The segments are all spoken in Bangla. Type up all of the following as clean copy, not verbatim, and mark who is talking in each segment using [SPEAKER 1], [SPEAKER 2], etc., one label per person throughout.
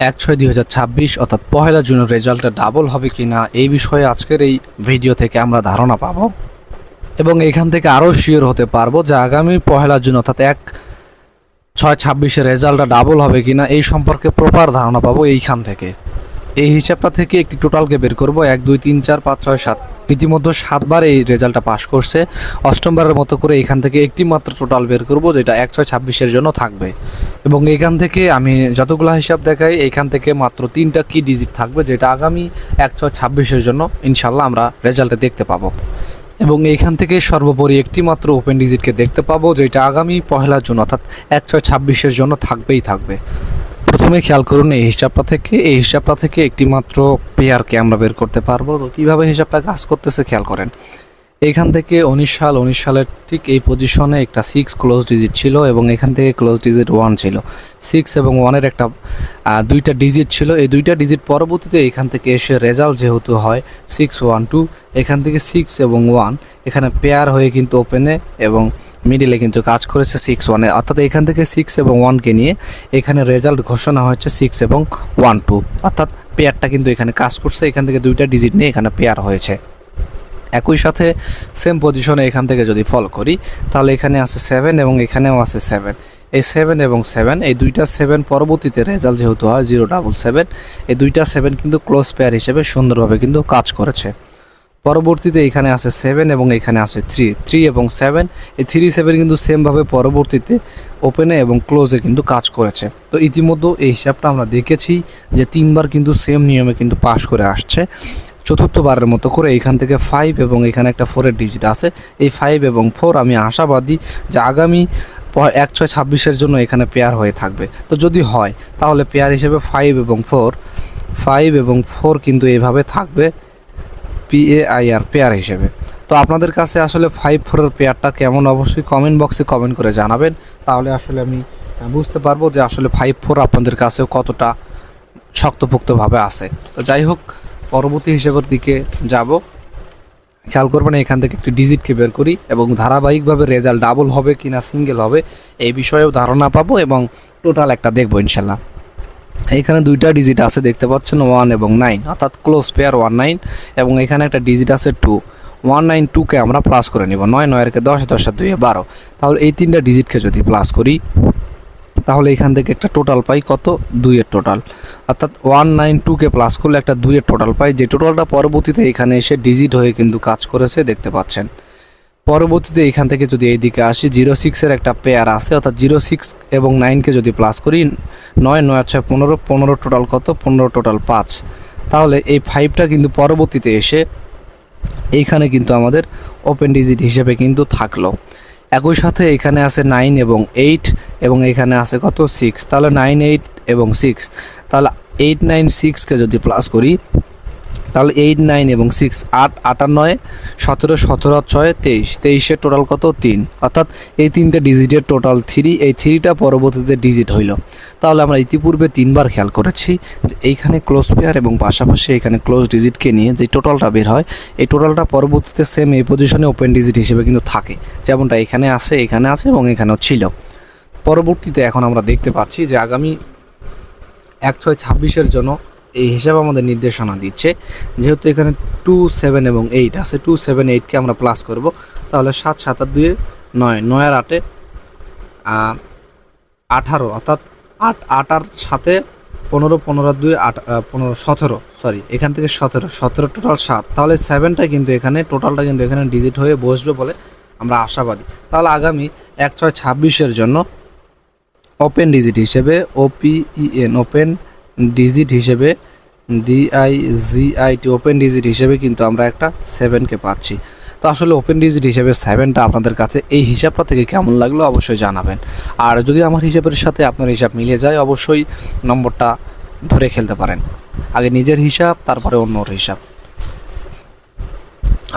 [SPEAKER 1] 1/6/2026 অর্থাৎ 1 জুনের রেজাল্টটা ডাবল হবে কিনা এই বিষয়ে আজকের এই ভিডিও থেকে আমরা ধারণা পাবো এবং এখান থেকে আরও শিওর হতে পারবো যে আগামী 1 জুন অর্থাৎ 1/6/26 রেজাল্টটা ডাবল হবে কিনা এই সম্পর্কে প্রপার ধারণা পাবো এইখান থেকে। এই হিসাবটা থেকে একটি টোটালকে বের করব 1 2 3 4 5 6 7 ইতিমধ্যে 7বার এই রেজাল্টটা পাস করছে। অষ্টমবারের মতো করে এখান থেকে একটি মাত্র টোটাল বের করব যেটা 1/6/26 জন্য থাকবে এবং এখান থেকে আমি যতগুলো হিসাব দেখাই এখান থেকে মাত্র 3টা কি ডিজিট থাকবে যেটা আগামী 1/6/26 জন্য ইনশাল্লাহ আমরা রেজাল্টে দেখতে পাবো এবং এইখান থেকে সর্বোপরি একটি মাত্র ওপেন ডিজিটকে দেখতে পাবো যেটা আগামী 1 জুন অর্থাৎ 1/6/26 জন্য থাকবেই থাকবে। প্রথমে খেয়াল করুন এই হিসাবটা থেকে একটি মাত্র পেয়ারকে আমরা বের করতে পারবো। কীভাবে হিসাবটা কাজ করতেছে খেয়াল করেন। এইখান থেকে 19 সালের ঠিক এই পজিশনে একটা 6 ক্লোজ ডিজিট ছিল এবং এখান থেকে ক্লোজ ডিজিট 1 ছিল। 6 এবং 1-এর একটা 2টা ডিজিট ছিল। এই 2টা ডিজিট পরবর্তীতে এখান থেকে এসে রেজাল্ট যেহেতু হয় 6 1 2, এখান থেকে 6 এবং 1 এখানে পেয়ার হয়ে কিন্তু ওপেনে এবং মিডিলে কিন্তু কাজ করেছে 6 1-এ, অর্থাৎ এখান থেকে 6 এবং 1কে নিয়ে এখানে রেজাল্ট ঘোষণা হয়েছে 6 এবং 1 2, অর্থাৎ পেয়ারটা কিন্তু এখানে কাজ করছে। এখান থেকে 2টা ডিজিট নিয়ে এখানে পেয়ার হয়েছে। একই সাথে সেম পজিশনে এখান থেকে যদি ফলো করি তাহলে এখানে আছে 7 এবং এখানেও আছে 7। এই 7 এবং 7 এই 2টা 7 পরবর্তীতে রেজাল্ট যেহেতু হয় 077, এই 2টা 7 কিন্তু ক্লোজ পেয়ার হিসেবে সুন্দরভাবে কিন্তু কাজ করেছে। পরবর্তীতে এখানে আছে 7 এবং এখানে আছে 3 এবং 7, এই 3 7 কিন্তু সেমভাবে পরবর্তীতে ওপেনে এবং ক্লোজে কিন্তু কাজ করেছে। তো ইতিমধ্যে এই হিসাবটা আমরা দেখেছি যে 3বার কিন্তু সেম নিয়মে কিন্তু পাস করে আসছে। চতুর্থবারের মতো করে এখান থেকে 5 এবং এখানে একটা 4-এর ডিজিট আছে। এই 5 এবং 4 আমি আশাবাদী যে আগামী 1/6/26 জন্য এখানে পেয়ার হয়ে থাকবে। তো যদি হয় তাহলে পেয়ার হিসেবে 5 এবং 4 কিন্তু এইভাবে থাকবে PAIR পেয়ার হিসেবে। তো আপনাদের কাছে আসলে 5-4-এর পেয়ারটা কেমন অবশ্যই কমেন্ট বক্সে কমেন্ট করে জানাবেন, তাহলে আসলে আমি বুঝতে পারবো যে আসলে 5-4 আপনাদের কাছে কতটা শক্তপোক্তভাবে আছে। তো যাই হোক, পরবর্তী হিসেবের দিকে যাব। খেয়াল করবেন এখান থেকে একটি ডিজিটকে বের করি এবং ধারাবাহিকভাবে রেজাল্ট ডাবল হবে কি না সিঙ্গেল হবে এই বিষয়েও ধারণা পাবো এবং টোটাল একটা দেখবো ইনশাল্লাহ। এখানে 2টা ডিজিট আছে দেখতে পাচ্ছেন 1 এবং 9, অর্থাৎ ক্লোজ পেয়ার 1 9 এবং এখানে একটা ডিজিট আছে 2। 1 9 2কে আমরা প্লাস করে নিব, 9 9-এরকে 10 10 আর 2 12। তাহলে এই 3টা ডিজিটকে যদি প্লাস করি তাহলে এখান থেকে একটা টোটাল পাই কত, 2-এর টোটাল, অর্থাৎ 192কে প্লাস করলে একটা 2-এর টোটাল পাই, যে টোটালটা পরবর্তীতে এখানে এসে ডিজিট হয়ে কিন্তু কাজ করেছে দেখতে পাচ্ছেন। পরবর্তীতে এখান থেকে যদি এই দিকে আসি 06-এর একটা পেয়ার আছে, অর্থাৎ 06 এবং 9কে যদি প্লাস করি 9 9 6 15 15 টোটাল কত, 15 টোটাল 5। তাহলে এই 5টা কিন্তু পরবর্তীতে এসে এইখানে কিন্তু আমাদের ওপেন ডিজিট হিসেবে কিন্তু থাকলো। একই সাথে এখানে আছে 9 এবং 8 এবং এখানে আছে কত 6, তাহলে 9 8 এবং 6, তাহলে 8 9 6কে যদি প্লাস করি তাহলে 8 9 এবং 6 8 8 আর 9 17 17 আর 6 23, 23-এর টোটাল কত 3, অর্থাৎ এই 3টে ডিজিটের টোটাল 3। এই 3টা পরবর্তীতে ডিজিট হইল। তাহলে আমরা ইতিপূর্বে 3বার খেয়াল করেছি যে এইখানে ক্লোজ পেয়ার এবং পাশাপাশি এখানে ক্লোজ ডিজিটকে নিয়ে যে টোটালটা বের হয় এই টোটালটা পরবর্তীতে সেম এই পজিশনে ওপেন ডিজিট হিসেবে কিন্তু থাকে, যেমনটা এখানে আছে এবং এখানেও ছিল। পরবর্তীতে এখন আমরা দেখতে পাচ্ছি যে আগামী 1/6/26 জন্য এই হিসাব আমাদের নির্দেশনা দিচ্ছে। যেহেতু এখানে 2 7 এবং 8 আছে, 2 7 8কে আমরা প্লাস করব, তাহলে 7 7 আর 2 9, 9 আর 8 18, অর্থাৎ 8 8 আর সাথে 15 15 আর 2 8 15 17, সরি এখান থেকে 17 টোটাল 7। তাহলে 7টা কিন্তু এখানে টোটালটা কিন্তু এখানে ডিজিট হয়ে বসবে বলে আমরা আশাবাদী। তাহলে আগামী 1/6/26 জন্য ওপেন ডিজিট হিসেবে OPEN ওপেন ডিজিট হিসেবে DIGIT ওপেন ডিজিট হিসেবে কিন্তু আমরা একটা 7কে পাচ্ছি। তো আসলে ওপেন ডিজিট হিসেবে 7টা আপনাদের কাছে এই হিসাবটা থেকে কেমন লাগলো অবশ্যই জানাবেন। আর যদি আমার হিসাবের সাথে আপনার হিসাব মিলে যায় অবশ্যই নম্বরটা ধরে খেলতে পারেন, আগে নিজের হিসাব তারপরে অন্যর হিসাব।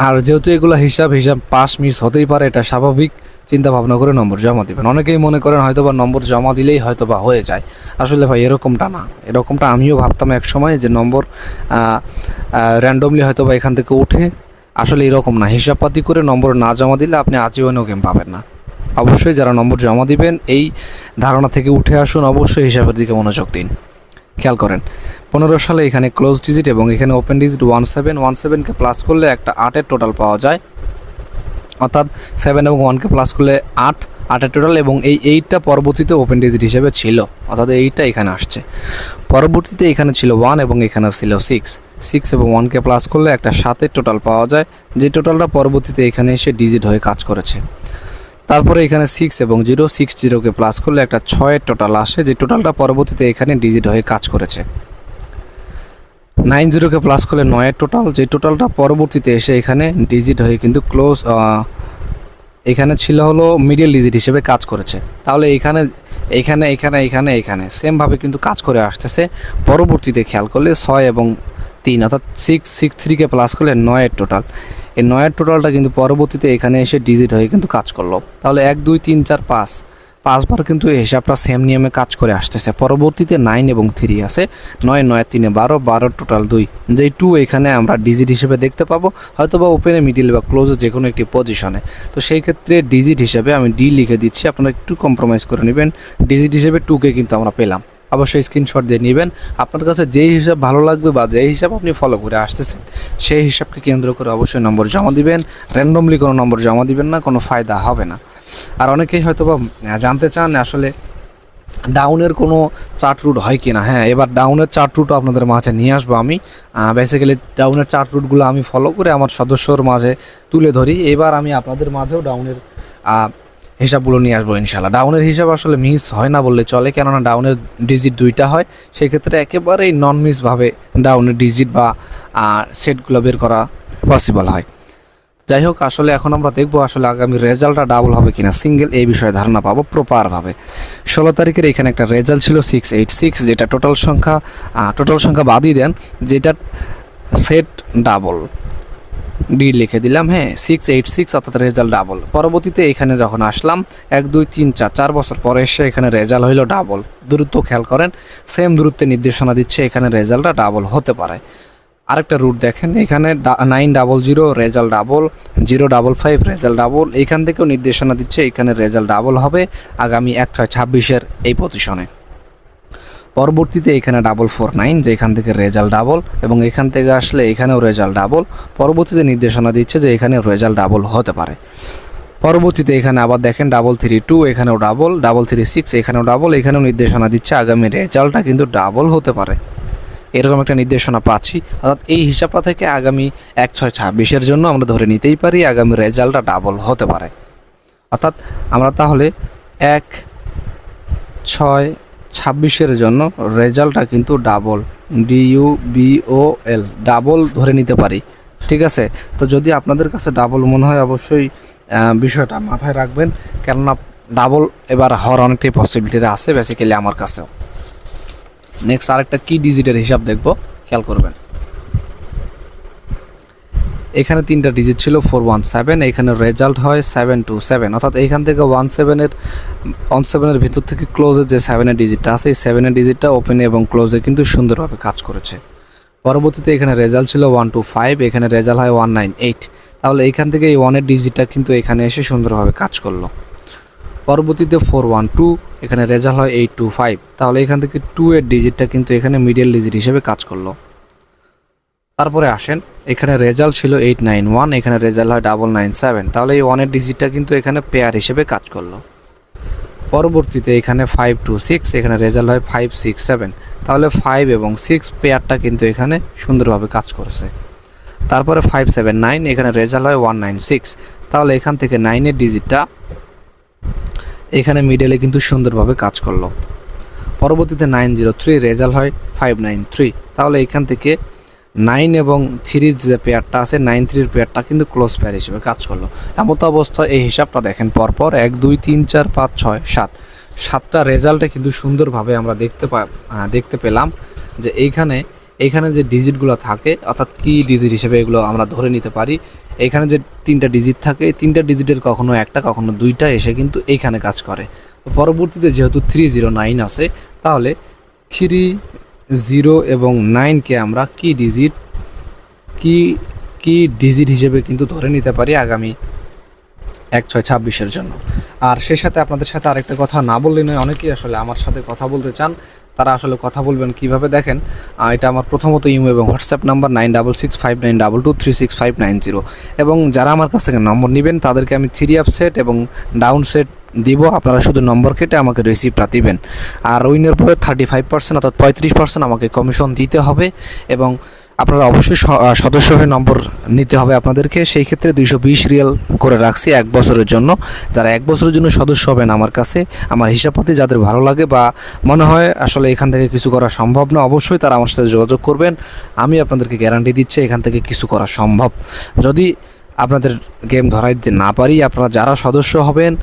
[SPEAKER 1] আর যেহেতু এগুলো হিসাব পাস মিস হতেই পারে, এটা স্বাভাবিক, চিন্তা ভাবনা করে নম্বর জমা দেবেন। অনেকেই মনে করেন হয়তো বা নম্বর জমা দিলেই হয়তো বা হয়ে যায়, আসলে ভাই এরকমটা না। এরকমটা আমিও ভাবতাম এক সময় যে নম্বর র্যান্ডমলি হয়তো বা এখান থেকে উঠে, আসলে এরকম না। হিসাবপাতি করে নম্বর না জমা দিলে আপনি আজীবনেও গেম পাবেন না। অবশ্যই যারা নম্বর জমা দিবেন এই ধারণা থেকে উঠে আসুন, অবশ্যই হিসাবের দিকে মনোযোগ দিন। খেয়াল করেন 15 সালে এখানে ক্লোজ ডিজিট এবং এখানে ওপেন ডিজিট 17কে প্লাস করলে একটা 8-এর টোটাল পাওয়া যায়, অর্থাৎ 7 এবং 1কে প্লাস করলে 8-8-এর টোটাল, এবং এই 8টা পরবর্তীতে ওপেন ডিজিট হিসেবে ছিল, অর্থাৎ 8টা এখানে আসছে। পরবর্তীতে এখানে ছিল 1 এবং এখানে ছিল 6 এবং 1কে প্লাস করলে একটা 7-এর টোটাল পাওয়া যায়, যে টোটালটা পরবর্তীতে এখানে এসে ডিজিট হয়ে কাজ করেছে। তারপরে এখানে 6 এবং 0কে প্লাস করলে একটা 6-এর টোটাল আসে, যে টোটালটা পরবর্তীতে এখানে ডিজিট হয়ে কাজ করেছে। 90কে প্লাস করলে 9-এর টোটাল, যে টোটালটা পরবর্তীতে এসে এখানে ডিজিট হয়ে কিন্তু ক্লোজ এখানে ছিল হলো মিডল ডিজিট হিসেবে কাজ করেছে। তাহলে এখানে সেমভাবে কিন্তু কাজ করে আসতেছে। পরবর্তীতে খেয়াল করলে 6 এবং 3 অর্থাৎ 6 3কে প্লাস করলে 9-এর টোটাল, এই 9-এর টোটালটা কিন্তু পরবর্তীতে এখানে এসে ডিজিট হয়ে কিন্তু কাজ করলো। তাহলে 1 2 3 4 5বার কিন্তু এই হিসাবটা সেম নিয়মে কাজ করে আসতেছে। পরবর্তীতে 9 এবং 3 আছে, 9 9 3 12 টোটাল 2, যেই 2 এখানে আমরা ডিজিট হিসেবে দেখতে পাবো, হয়তো বা ওপেনে, মিডিল বা ক্লোজে যে কোনো একটি পজিশনে। তো সেই ক্ষেত্রে ডিজিট হিসেবে আমি ডি লিখে দিচ্ছি, আপনারা একটু কম্প্রোমাইজ করে নেবেন। ডিজিট হিসেবে 2কে কিন্তু আমরা পেলাম। অবশ্যই স্ক্রিনশট দিয়ে নেবেন। আপনার কাছে যেই হিসাব ভালো লাগবে বা যেই হিসাব আপনি ফলো করে আসতেছেন সেই হিসাবকে কেন্দ্র করে অবশ্যই নম্বর জমা দিবেন। র্যান্ডমলি কোনো নম্বর জমা দিবেন না, কোনো ফায়দা হবে না। আর অনেকেই হয়তো বা জানতে চান আসলে ডাউনের কোনো চার্ট রুট হয় কি না। হ্যাঁ, এবার ডাউনের চার্ট রুটও আপনাদের মাঝে নিয়ে আসবো আমি। বেসিক্যালি ডাউনের চার্ট রুটগুলো আমি ফলো করে আমার সদস্যর মাঝে তুলে ধরি। এবার আমি আপনাদের মাঝেও ডাউনের হিসাবগুলো নিয়ে আসবো ইনশাল্লাহ। ডাউনের হিসাব আসলে মিস হয় না বললে চলে, কেননা ডাউনের ডিজিট 2টা হয়, সেক্ষেত্রে একেবারেই নন মিসভাবে ডাউনের ডিজিট বা সেটগুলো বের করা পসিবল হয়। যাই হোক, আসলে এখন আমরা দেখবো আসলে আগামী রেজাল্টটা ডাবল হবে কিনা, সিঙ্গেল, এই বিষয়ে ধারণা পাবো প্রপারভাবে। 16 তারিখের এখানে একটা রেজাল্ট ছিল 686, যেটা টোটাল সংখ্যা বাদই দেন, যেটা সেট ডাবল, ডি লিখে দিলাম। হ্যাঁ, 686 অর্থাৎ রেজাল্ট ডাবল। পরবর্তীতে এখানে যখন আসলাম 1 2 3 4 বছর পরে এসে এখানে রেজাল্ট হইলো ডাবল। দূরত্ব খেয়াল করেন, সেম দূরত্বে নির্দেশনা দিচ্ছে এখানে রেজাল্টটা ডাবল হতে পারে। আরেকটা রুট দেখেন, এখানে 900 রেজাল্ট ডাবল, 055 রেজাল্ট ডাবল, এইখান থেকেও নির্দেশনা দিচ্ছে এখানে রেজাল্ট ডাবল হবে আগামী 1/6/26-এর এই পজিশনে। পরবর্তীতে এখানে 449, যে এখান থেকে রেজাল্ট ডাবল, এবং এখান থেকে আসলে এখানেও রেজাল্ট ডাবল। পরবর্তীতে নির্দেশনা দিচ্ছে যে এখানে রেজাল্ট ডাবল হতে পারে। পরবর্তীতে এখানে আবার দেখেন 332, এখানেও ডাবল, 336, এখানেও ডাবল, এখানেও নির্দেশনা দিচ্ছে আগামী রেজাল্টটা কিন্তু ডাবল হতে পারে। এরকম একটা নির্দেশনা পাচ্ছি, অর্থাৎ এই হিসাবটা থেকে আগামী 1/6/26-এর জন্য আমরা ধরে নিতেই পারি আগামী রেজাল্টটা ডাবল হতে পারে। অর্থাৎ আমরা তাহলে 1/6/26-এর জন্য রেজাল্টটা কিন্তু ডাবল, DUBOL, ডাবল ধরে নিতে পারি। ঠিক আছে, তো যদি আপনাদের কাছে ডাবল মনে হয় অবশ্যই বিষয়টা মাথায় রাখবেন, কেননা ডাবল এবার হওয়ার অনেকটাই পসিবিলিটি আছে বেসিক্যালি আমার কাছেও। নেক্সট আরেকটা কি ডিজিটের হিসাব দেখব, খেয়াল করবেন। এখানে 3টা ডিজিট ছিল 417, এখানে রেজাল্ট হয় 727, অর্থাৎ এইখান থেকে 17-এর ভিতর থেকে ক্লোজে যে 7-এর ডিজিটটা আছে, এই 7-এর ডিজিটটা ওপেনে এবং ক্লোজে কিন্তু সুন্দরভাবে কাজ করেছে। পরবর্তীতে এখানে রেজাল্ট ছিল 125, এখানে রেজাল্ট হয় 198, তাহলে এইখান থেকে এই 1-এর ডিজিটটা কিন্তু এখানে এসে সুন্দরভাবে কাজ করলো। পরবর্তীতে 412, এখানে রেজাল্ট হয় 825, তাহলে এখান থেকে 2-এর ডিজিটটা কিন্তু এখানে মিডল ডিজিট হিসেবে কাজ করলো। তারপরে আসেন, এখানে রেজাল্ট ছিল 891, এখানে রেজাল্ট হয় 997, তাহলে এই 1-এর ডিজিটটা কিন্তু এখানে পেয়ার হিসেবে কাজ করলো। পরবর্তীতে এখানে 526, এখানে রেজাল্ট হয় 567, তাহলে 5 এবং 6 পেয়ারটা কিন্তু এখানে সুন্দরভাবে কাজ করছে। তারপরে 579, এখানে রেজাল্ট হয় 196, তাহলে এখান থেকে 9-এর ডিজিটটা এখানে মিডলে কিন্তু সুন্দরভাবে কাজ করলো। পরবর্তীতে 903, রেজাল্ট হয় 593, তাহলে এখান থেকে 9 এবং 3-র যে পেয়ারটা আছে, 9-3-র পেয়ারটা কিন্তু ক্লোজ পেয়ার হিসেবে কাজ করলো। এমতো অবস্থায় এই হিসাবটা দেখেন পরপর 1 2 3 4 5 6 7টা রেজাল্টে কিন্তু সুন্দরভাবে আমরা দেখতে পেলাম যে এইখানে যে ডিজিটগুলো থাকে, অর্থাৎ কি ডিজিট হিসেবে এগুলো আমরা ধরে নিতে পারি। এখানে যে 3টা ডিজিট থাকে, এই 3টা ডিজিটের কখনো একটা কখনো 2টা এসে কিন্তু এইখানে কাজ করে। তো পরবর্তীতে যেহেতু 309 আছে, তাহলে 30 এবং 9কে আমরা কি ডিজিট হিসেবে কিন্তু ধরে নিতে পারি আগামী 1/6/26-এর জন্য। আর সেই সাথে আপনাদের সাথে আরেকটা কথা না বললে নয়, অনেকেই আসলে আমার সাথে কথা বলতে চান তারা আসলে কথা বলবেন কিভাবে দেখেন। এটা আমার প্রথমত ইমো এবং হোয়াটসঅ্যাপ নাম্বার 966592236590 এবং যারা আমার কাছ থেকে নম্বর নেবেন তাদেরকে আমি 3 আপ সেট এবং ডাউন সেট দিব। আপনারা শুধু নম্বর কেটে আমাকে রিসিপ্টটা দিবেন। আর উইনের পরে 35% অর্থাৎ 35% আমাকে কমিশন দিতে হবে এবং আপনারা অবশ্যই সদস্য হয়ে নম্বর নিতে হবে আপনাদেরকে। সেই ক্ষেত্রে 220 রিয়াল করে রাখছি 1 বছরের জন্য। যারা 1 বছরের জন্য সদস্য হবেন আমার কাছে, আমার হিসাবপাতি যাদের ভালো লাগে বা মনে হয় আসলে এখান থেকে কিছু করা সম্ভব না, অবশ্যই তারা আমার সাথে যোগাযোগ করবেন। আমি আপনাদেরকে গ্যারান্টি দিচ্ছি এখান থেকে কিছু করা সম্ভব। যদি আপনাদের গেম ধরাই দিতে না পারি, আপনারা যারা সদস্য হবেন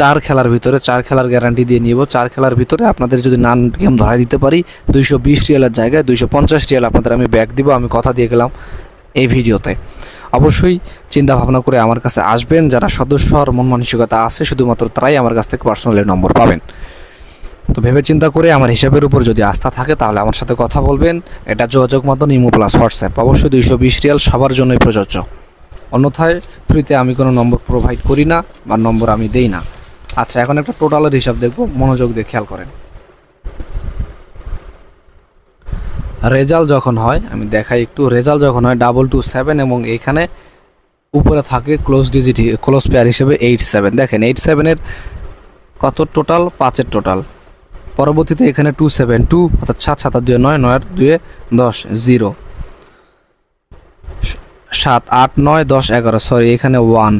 [SPEAKER 1] 4 খেলার ভিতরে 4 খেলার গ্যারান্টি দিয়ে নিব। 4 খেলার ভিতরে আপনাদের যদি নান গেম ধরাই দিতে পারি 220 রিয়ালের জায়গায় 250 রিয়াল আপনাদের আমি ব্যাক দিব। আমি কথা দিয়ে গেলাম এই ভিডিওতে। অবশ্যই চিন্তা ভাবনা করে আমার কাছে আসবেন। যারা সদস্য হওয়ার মন মানসিকতা আছে শুধুমাত্র তারাই আমার কাছ থেকে পার্সোনালি নম্বর পাবেন। তো ভেবে চিন্তা করে আমার হিসাবের উপর যদি আস্থা থাকে তাহলে আমার সাথে কথা বলবেন। এটা যোগাযোগ মাধ্যম ইমো প্লাস হোয়াটসঅ্যাপ। অবশ্যই 220 রিয়াল সবার জন্যই প্রযোজ্য। অন্যথায় ফ্রিতে আমি কোনো নম্বর প্রোভাইড করি না বা নম্বর আমি দেই না। আচ্ছা, এখন একটা টোটালের হিসাব দেখব, মনোযোগ দিয়ে খেয়াল করেন। রেজাল্ট যখন হয় আমি দেখাই একটু। রেজাল্ট যখন হয় 227 এবং এখানে উপরে থাকে ক্লোজ পেয়ার হিসেবে 87। দেখেন 87-এর কত টোটাল? 5-এর টোটাল। পরবর্তীতে এখানে 272 অর্থাৎ 7 7 2 9 9 2 10 0 7 8 9 10 11 সরি এখানে 1,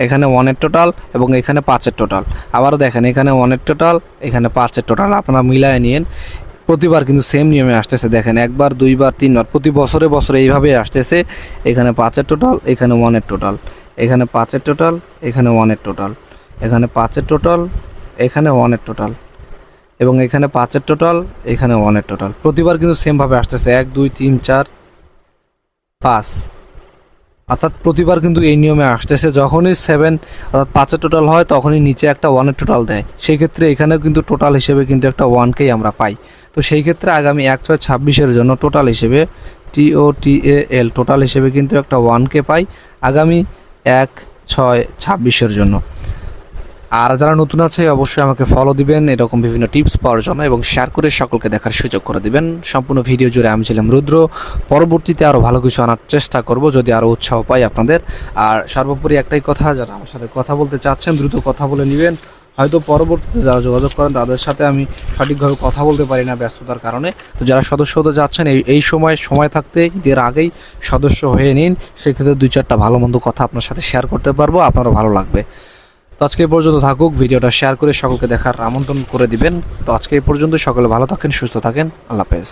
[SPEAKER 1] এখানে 1-এর টোটাল এবং এখানে 5-এর টোটাল। আবারও দেখেন এখানে 1-এর টোটাল, এখানে 5-এর টোটাল। আপনারা মিলায় নিন। প্রতিবার কিন্তু সেম নিয়মে আসতেছে। দেখেন 1 বার 2 বার 3 বার প্রতি বছরে বছরে এইভাবেই আসতেছে। এখানে 5-এর টোটাল, এখানে 1-এর টোটাল, এখানে 5-এর টোটাল, এখানে 1-এর টোটাল, এখানে 5-এর টোটাল, এখানে 1-এর টোটাল এবং এখানে 5-এর টোটাল, এখানে 1-এর টোটাল। প্রতিবার কিন্তু সেমভাবে আসতেছে 1 2 3 4 5, অর্থাৎ প্রতিবার কিন্তু এই নিয়মে আসতেছে। যখনই 7 অর্থাৎ 5-এর টোটাল হয় তখনই নিচে একটা 1-এর টোটাল দেয়। সেই ক্ষেত্রে এখানেও কিন্তু টোটাল হিসেবে কিন্তু একটা 1কেই আমরা পাই। তো সেই ক্ষেত্রে আগামী 1/6/26-এর জন্য টোটাল হিসেবে TOTAL টোটাল হিসেবে কিন্তু একটা 1কে পাই আগামী 1/6/26-এর জন্য। আর যারা নতুন আছে অবশ্যই আমাকে ফলো দিবেন এরকম বিভিন্ন টিপস পাওয়ার জন্য এবং শেয়ার করে সকলকে দেখার সুযোগ করে দিবেন। সম্পূর্ণ ভিডিও জুড়ে আমি ছিলাম রুদ্র। পরবর্তীতে আরও ভালো কিছু আনার চেষ্টা করব যদি আরও উৎসাহ পাই আপনাদের। আর সর্বোপরি একটাই কথা, যারা আমার সাথে কথা বলতে চাচ্ছেন দ্রুত কথা বলে নেবেন। হয়তো পরবর্তীতে যারা যোগাযোগ করেন তাদের সাথে আমি সঠিকভাবে কথা বলতে পারি না ব্যস্ততার কারণে। তো যারা সদস্য হতে যাচ্ছেন এই সময় থাকতে এর আগেই সদস্য হয়ে নিন। সেক্ষেত্রে 2-4টা ভালো মন্দ কথা আপনার সাথে শেয়ার করতে পারবো, আপনারও ভালো লাগবে। তো আজকে এই পর্যন্ত থাকুক। ভিডিওটা শেয়ার করে সকলকে দেখার আমন্ত্রণ করে দিবেন। তো আজকে এই পর্যন্ত, সকলে ভালো থাকেন, সুস্থ থাকেন, আল্লাহ হাফেজ।